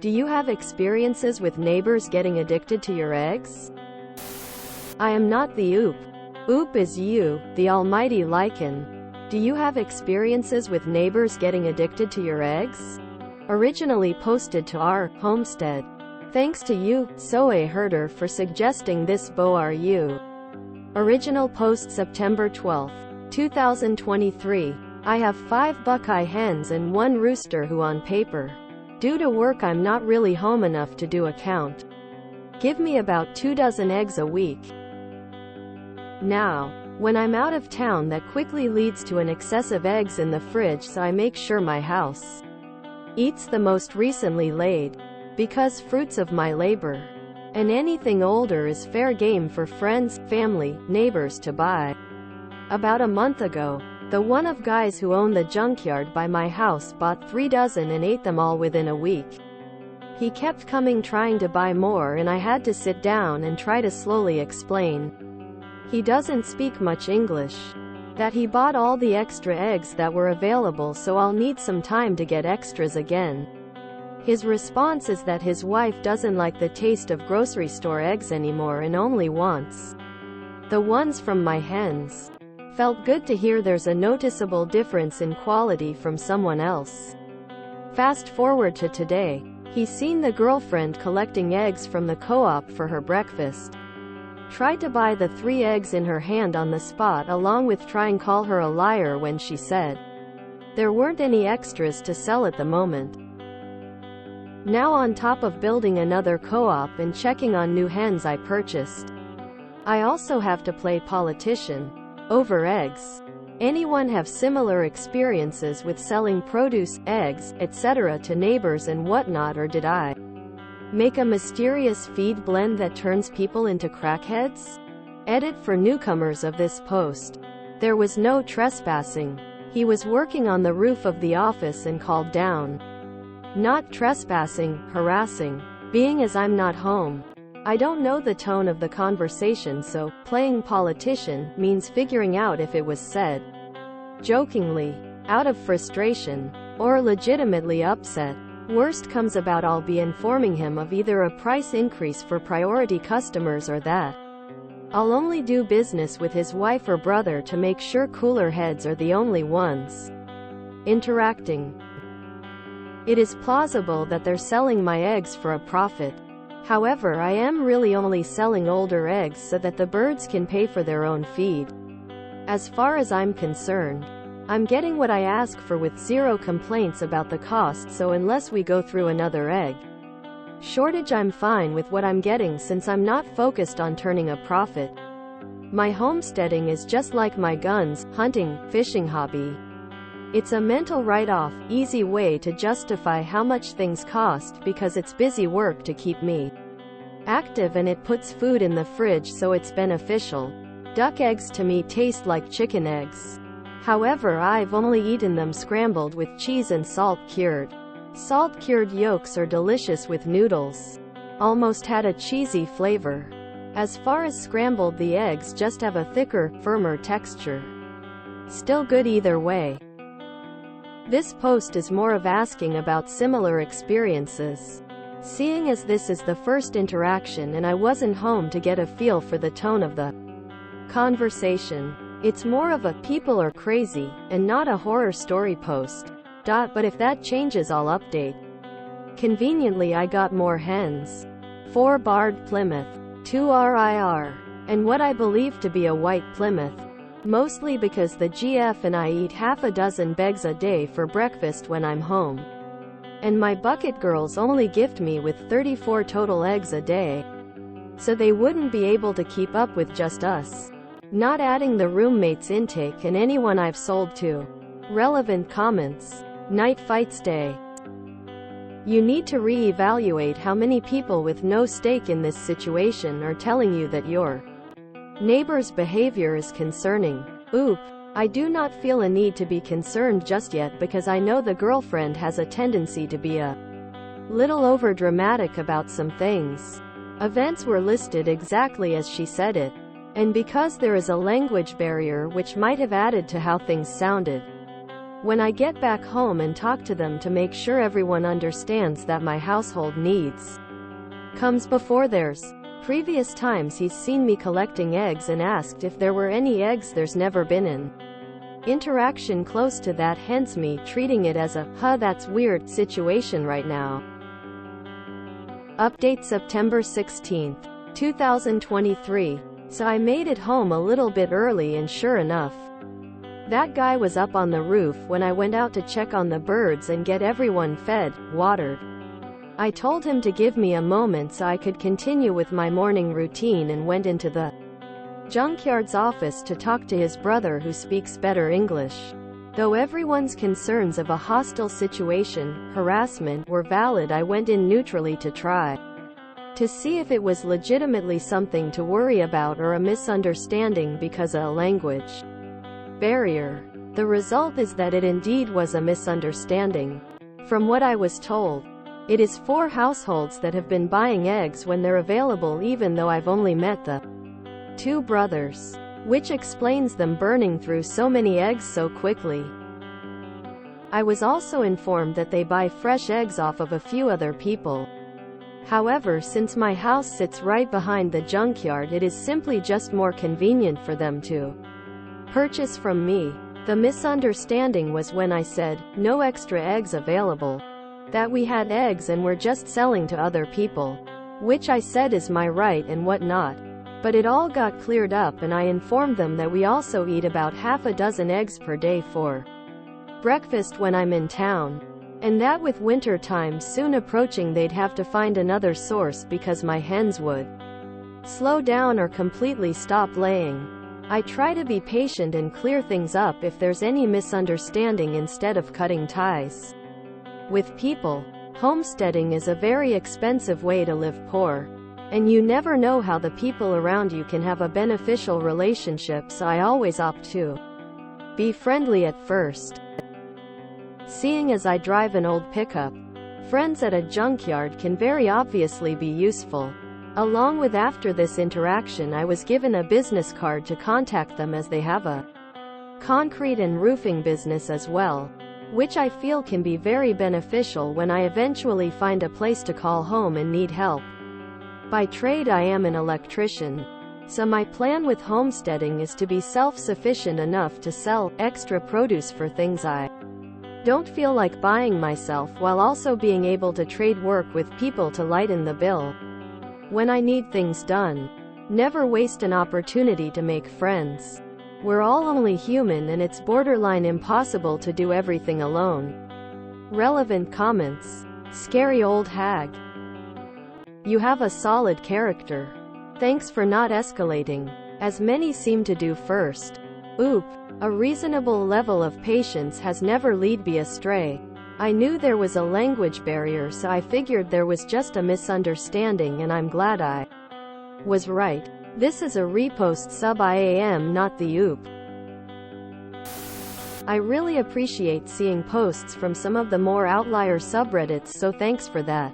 Do you have experiences with neighbors getting addicted to your eggs? I am not the oop. Oop is you, the almighty lichen. Do you have experiences with neighbors getting addicted to your eggs? Originally posted to our homestead. Thanks to you, Soe Herder, for suggesting this BORU. Original post September 12, 2023. I have 5 Buckeye hens and 1 rooster who on paper. Due to work I'm not really home enough to do a count. Give me about 2 dozen eggs a week. Now, when I'm out of town that quickly leads to an excess of eggs in the fridge, so I make sure my house eats the most recently laid, because fruits of my labor. And anything older is fair game for friends, family, neighbors to buy. About a month ago, the one of guys who own the junkyard by my house bought 3 dozen and ate them all within a week. He kept coming trying to buy more and I had to sit down and try to slowly explain. He doesn't speak much English. That he bought all the extra eggs that were available, so I'll need some time to get extras again. His response is that his wife doesn't like the taste of grocery store eggs anymore and only wants the ones from my hens. Felt good to hear there's a noticeable difference in quality from someone else. Fast forward to today. He's seen the girlfriend collecting eggs from the co-op for her breakfast. Tried to buy the 3 eggs in her hand on the spot, along with trying call her a liar when she said there weren't any extras to sell at the moment. Now on top of building another co-op and checking on new hens I purchased, I also have to play politician over eggs. Anyone have similar experiences with selling produce, eggs, etc. to neighbors and whatnot, or did I make a mysterious feed blend that turns people into crackheads? Edit for newcomers of this post. There was no trespassing. He was working on the roof of the office and called down. Not trespassing, harassing. Being as I'm not home, I don't know the tone of the conversation, so playing politician means figuring out if it was said jokingly, out of frustration, or legitimately upset. Worst comes about, I'll be informing him of either a price increase for priority customers or that I'll only do business with his wife or brother to make sure cooler heads are the only ones interacting. It is plausible that they're selling my eggs for a profit. However, I am really only selling older eggs so that the birds can pay for their own feed. As far as I'm concerned, I'm getting what I ask for with 0 complaints about the cost, so unless we go through another egg shortage I'm fine with what I'm getting since I'm not focused on turning a profit. My homesteading is just like my guns, hunting, fishing hobby. It's a mental write-off, easy way to justify how much things cost because it's busy work to keep me active and it puts food in the fridge, so it's beneficial. Duck eggs to me taste like chicken eggs. However, I've only eaten them scrambled with cheese and salt cured. Salt cured yolks are delicious with noodles. Almost had a cheesy flavor. As far as scrambled, the eggs just have a thicker, firmer texture. Still good either way. This post is more of asking about similar experiences. Seeing as this is the first interaction and I wasn't home to get a feel for the tone of the conversation, it's more of a people are crazy, and not a horror story post. But if that changes I'll update. Conveniently I got more hens. 4 barred Plymouth, 2 RIR, and what I believe to be a white Plymouth. Mostly because the GF and I eat half a dozen eggs a day for breakfast when I'm home. And my bucket girls only gift me with 34 total eggs a day. So they wouldn't be able to keep up with just us. Not adding the roommates' intake and anyone I've sold to. Relevant comments. Night fights day. You need to re-evaluate how many people with no stake in this situation are telling you that your neighbor's behavior is concerning. Oop. I do not feel a need to be concerned just yet because I know the girlfriend has a tendency to be a little overdramatic about some things. Events were listed exactly as she said it. And because there is a language barrier which might have added to how things sounded. when I get back home and talk to them to make sure everyone understands that my household needs comes before theirs. Previous times he's seen me collecting eggs and asked if there were any eggs. There's never been an interaction close to that, hence me treating it as a "huh, that's weird" situation right now. Update September 16, 2023. So I made it home a little bit early, and sure enough, that guy was up on the roof when I went out to check on the birds and get everyone fed, watered. I told him to give me a moment so I could continue with my morning routine and went into the junkyard's office to talk to his brother, who speaks better English. Though everyone's concerns of a hostile situation, harassment, were valid, I went in neutrally to try to see if it was legitimately something to worry about or a misunderstanding because of a language barrier. The result is that it indeed was a misunderstanding. From what I was told, it is 4 households that have been buying eggs when they're available, even though I've only met the 2 brothers, which explains them burning through so many eggs so quickly. I was also informed that they buy fresh eggs off of a few other people. However, since my house sits right behind the junkyard, it is simply just more convenient for them to purchase from me. The misunderstanding was when I said, "No extra eggs available," that we had eggs and were just selling to other people, which I said is my right and whatnot. But it all got cleared up, and I informed them that we also eat about half a dozen eggs per day for breakfast when I'm in town, and that with winter time soon approaching they'd have to find another source because my hens would slow down or completely stop laying. I try to be patient and clear things up if there's any misunderstanding instead of cutting ties with people. Homesteading is a very expensive way to live poor, and you never know how the people around you can have a beneficial relationship, so I always opt to be friendly at first. Seeing as I drive an old pickup, friends at a junkyard can very obviously be useful. Along with, after this interaction, I was given a business card to contact them, as they have a concrete and roofing business as well, which I feel can be very beneficial when I eventually find a place to call home and need help. By trade I am an electrician, so my plan with homesteading is to be self-sufficient enough to sell extra produce for things I don't feel like buying myself, while also being able to trade work with people to lighten the bill when I need things done. Never waste an opportunity to make friends. We're all only human, and it's borderline impossible to do everything alone. Relevant comments. Scary old hag. You have a solid character. Thanks for not escalating, as many seem to do first. Oop. A reasonable level of patience has never led me astray. I knew there was a language barrier, so I figured there was just a misunderstanding, and I'm glad I was right. This is a repost sub IAM, not the oop. I really appreciate seeing posts from some of the more outlier subreddits, so thanks for that.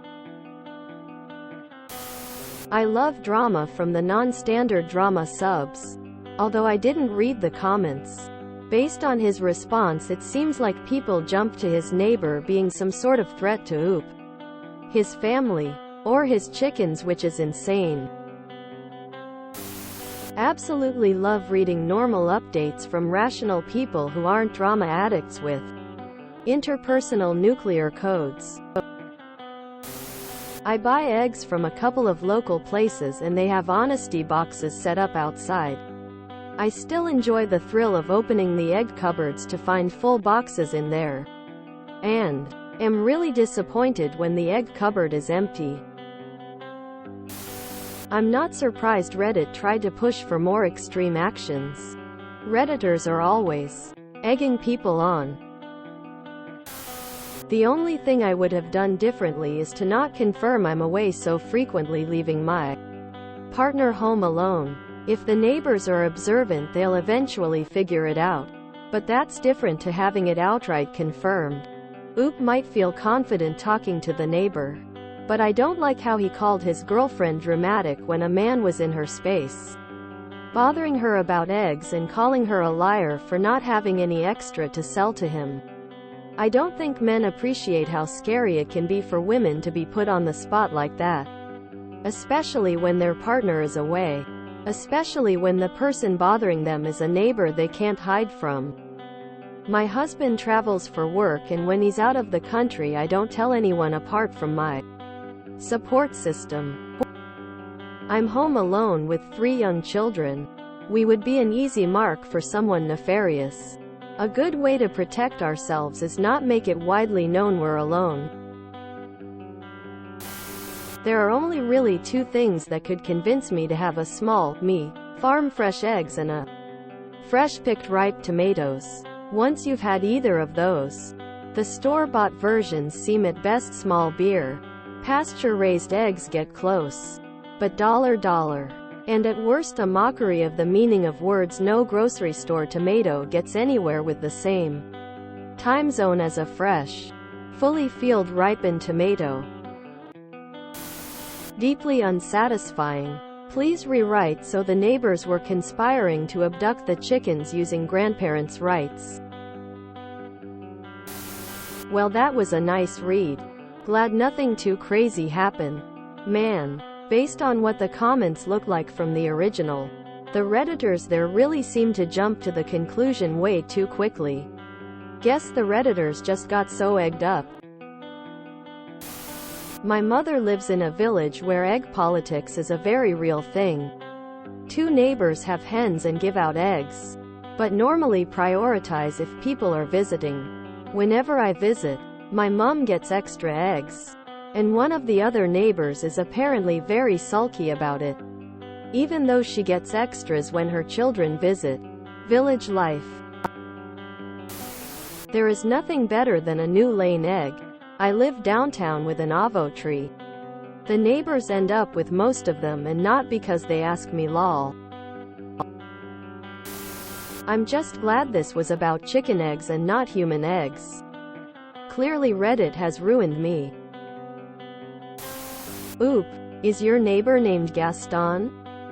I love drama from the non-standard drama subs. Although I didn't read the comments. Based on his response, it seems like people jumped to his neighbor being some sort of threat to oop his family, or his chickens, which is insane. Absolutely love reading normal updates from rational people who aren't drama addicts with interpersonal nuclear codes. I buy eggs from a couple of local places, and they have honesty boxes set up outside. I still enjoy the thrill of opening the egg cupboards to find full boxes in there, and am really disappointed when the egg cupboard is empty. I'm not surprised Reddit tried to push for more extreme actions. Redditors are always egging people on. The only thing I would have done differently is to not confirm I'm away so frequently, leaving my partner home alone. If the neighbors are observant, they'll eventually figure it out. But that's different to having it outright confirmed. Oop might feel confident talking to the neighbor, but I don't like how he called his girlfriend dramatic when a man was in her space, bothering her about eggs and calling her a liar for not having any extra to sell to him. I don't think men appreciate how scary it can be for women to be put on the spot like that. Especially when their partner is away. Especially when the person bothering them is a neighbor they can't hide from. My husband travels for work, and when he's out of the country I don't tell anyone apart from my support system. I'm home alone with 3 young children. We would be an easy mark for someone nefarious. A good way to protect ourselves is not make it widely known we're alone. There are only really 2 things that could convince me to have a small, farm fresh eggs and a fresh-picked ripe tomatoes. Once you've had either of those, the store-bought versions seem at best small beer. Pasture-raised eggs get close, but dollar, and at worst a mockery of the meaning of words. No grocery store tomato gets anywhere with the same time zone as a fresh, fully field-ripened tomato. Deeply unsatisfying. Please rewrite so the neighbors were conspiring to abduct the chickens using grandparents' rights. Well, that was a nice read. Glad nothing too crazy happened. Man. Based on what the comments look like from the original, the Redditors there really seem to jump to the conclusion way too quickly. Guess the Redditors just got so egged up. My mother lives in a village where egg politics is a very real thing. 2 neighbors have hens and give out eggs, but normally prioritize if people are visiting. Whenever I visit, my mom gets extra eggs, and one of the other neighbors is apparently very sulky about it, even though she gets extras when her children visit. Village life. There is nothing better than a new laying egg. I live downtown with an avocado tree. The neighbors end up with most of them, and not because they ask me, lol. I'm just glad this was about chicken eggs and not human eggs. Clearly Reddit has ruined me. Oop. Is your neighbor named Gaston?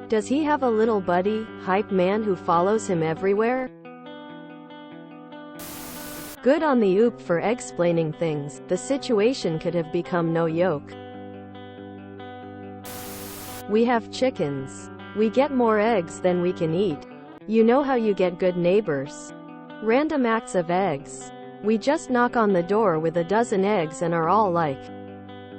Does he have a little buddy, hype man who follows him everywhere? Good on the oop for explaining things. The situation could have become no yoke. We have chickens. We get more eggs than we can eat. You know how you get good neighbors. Random acts of eggs. We just knock on the door with a dozen eggs and are all like,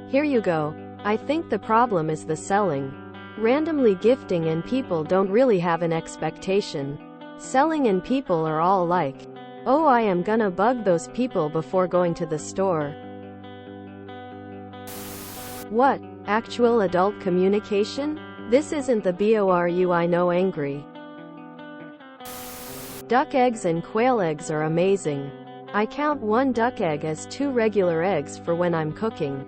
here you go. I think the problem is the selling. Randomly gifting and people don't really have an expectation. Selling and people are all like, oh, I am gonna bug those people before going to the store. What? Actual adult communication? This isn't the BORU I know angry. Duck eggs and quail eggs are amazing. I count 1 duck egg as 2 regular eggs for when I'm cooking.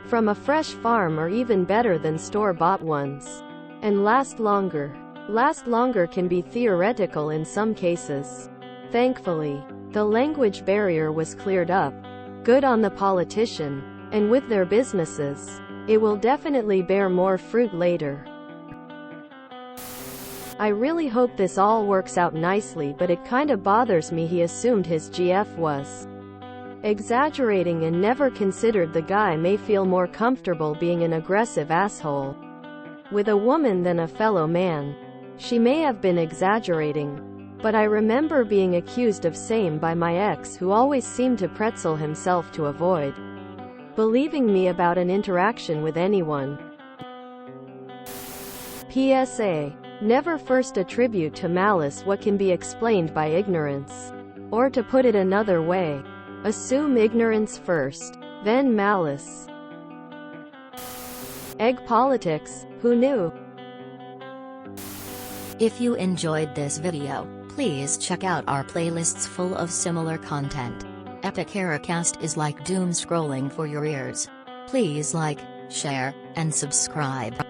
From a fresh farm are even better than store-bought ones. And last longer. Last longer can be theoretical in some cases. Thankfully, the language barrier was cleared up. Good on the politician. And with their businesses, it will definitely bear more fruit later. I really hope this all works out nicely, but it kinda bothers me he assumed his GF was exaggerating and never considered the guy may feel more comfortable being an aggressive asshole with a woman than a fellow man. She may have been exaggerating, but I remember being accused of same by my ex, who always seemed to pretzel himself to avoid believing me about an interaction with anyone. PSA. Never first attribute to malice what can be explained by ignorance. Or to put it another way, assume ignorance first, then malice. Egg politics, who knew? If you enjoyed this video, please check out our playlists full of similar content. Epic Heracast is like doom scrolling for your ears. Please like, share, and subscribe.